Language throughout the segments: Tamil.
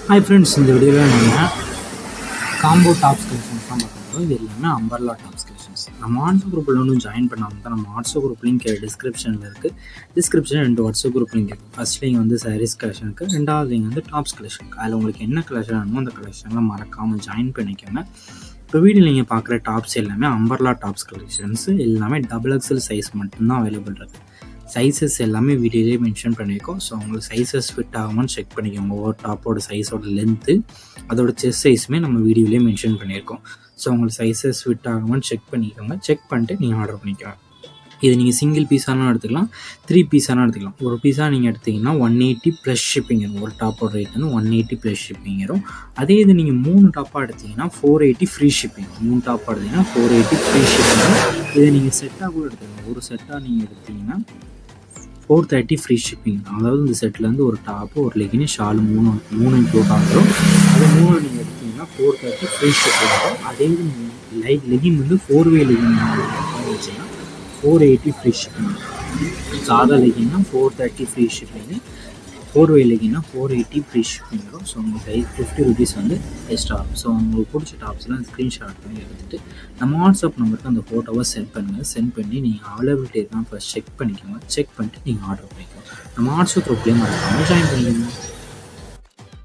ஹாய் ஃப்ரெண்ட்ஸ், இந்த வீடியோவில் நம்ம காம்போ டாப்ஸ் கலெக்ஷன்ஸ் தான் பார்க்க போகிறோம். இது எல்லாமே அம்பர்லா டாப்ஸ் கலெக்ஷன்ஸ். நம்ம வாட்ஸ்அப் குரூப்பில் ஒன்றும் ஜாயின் பண்ணாமல் தான் நம்ம வாட்ஸ்அப் குரூப் லிங்க் டிஸ்கிரிப்ஷனில் இருக்குது. டிஸ்கிரிப்ஷனில் 2 வாட்ஸ்அப் குரூப் லிங்க் இருக்குது. ஃபஸ்ட் லிங்க் வந்து சாரீஸ் கலெக்ஷனுக்கு, 2வது லிங்க் வந்து டாப்ஸ் கலெக்ஷனுக்கு. அதில் உங்களுக்கு என்ன கலெக்ஷன் வேணுமோ அந்த கலெக்ஷனில் மறக்காமல் ஜாயின் பண்ணிக்கோங்க. இப்போ வீடியோ நீங்கள் பார்க்குற டாப்ஸ் எல்லாமே அம்பர்லா டாப்ஸ் கலெக்ஷன்ஸ். எல்லாமே XXL சைஸ் மட்டும்தான் அவைலபிள் இருக்குது. சைஸஸ் எல்லாமே வீடியோலேயே மென்ஷன் பண்ணியிருக்கோம். ஸோ உங்களுக்கு சைஸஸ் ஃபிட் ஆகுமான்னு செக் பண்ணிக்கோங்க. ஒவ்வொரு டாப்போட சைஸோட லென்த்து, அதோட செஸ்ட் சைஸுமே நம்ம வீடியோலேயே மென்ஷன் பண்ணியிருக்கோம். ஸோ உங்களுக்கு சைஸஸ் ஃபிட் ஆகுமான்னு செக் பண்ணிக்கோங்க. செக் பண்ணிட்டு நீங்கள் ஆர்டர் பண்ணிக்கலாம். இது நீங்கள் சிங்கிள் பீஸானாலும் எடுத்துக்கலாம், 3 பீஸானாலும் எடுத்துக்கலாம். ஒரு பீஸாக நீங்கள் எடுத்திங்கன்னா 180 ப்ளஸ் ஷிப்பிங் வரும். ஒரு டாப்போட ரேட் வந்து 180 ப்ளஸ் ஷிப்பிங் வரும். அதே இது நீங்கள் 3 டாப்பாக எடுத்திங்கன்னா 480 ஃப்ரீ ஷிப்பிங். 3 டாப்பாக எடுத்திங்கன்னா 480 ஃப்ரீ ஷிப்பிங். இதை நீங்கள் செட்டாக கூட எடுத்துக்கலாம். ஒரு செட்டாக நீங்கள் எடுத்திங்கன்னா 430 ஃப்ரீ ஷிப்பிங். அதாவது இந்த செட்லேருந்து ஒரு டாப்பு, ஒரு லெகின், ஷால் மூணு இன்க்ளூட் ஆகும். அது 3 நீங்கள் எடுத்திங்கன்னா 430 ஃப்ரீ ஷிப்பிங் வரும். அதே இது நீங்கள் லெகின் வந்து 4-வே லெகின் வச்சுன்னா 480 ஃப்ரீ ஷிப்பிங். சாதா லெகின்னா 430 ஃப்ரீ ஷிப்பிங், 4-வே லெகின்னா 480 ஃப்ரீ ஷிப்பிங் வரும். ஸோ உங்களுக்கு 50 ருபீஸ் வந்து எக்ஸ்ட்ரா ஆகும். ஸோ உங்களுக்கு பிடிச்ச டாப்ஸ்லாம் ஸ்க்ரீன்ஷாட் பண்ணி எடுத்துகிட்டு நம்ம வாட்ஸ்அப் நம்பருக்கு அந்த ஃபோட்டோவை சென்ட் பண்ணுங்கள். சென்ட் பண்ணி நீங்கள் அவைலபிலிட்டி இருக்கான்னு ஃபஸ்ட் செக் பண்ணிக்கோங்க. செக் பண்ணிட்டு நீங்கள் ஆர்டர் பண்ணிக்கோங்க. நம்ம வாட்ஸ்அப் குரூப்லேயே மறக்காமல் ஜாயின் பண்ணிக்கோங்க.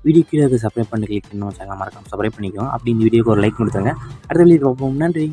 வீடியோ கீழே சப்ஸ்கிரைப் பண்ணி கிளிக் பண்ணி சேனல் மறக்காமல் சப்ஸ்கிரைப் பண்ணிக்கோங்க. அப்படி இந்த வீடியோக்கு ஒரு லைக் கொடுத்துருங்க. அடுத்த வீடியோ பார்ப்போம். நன்றி.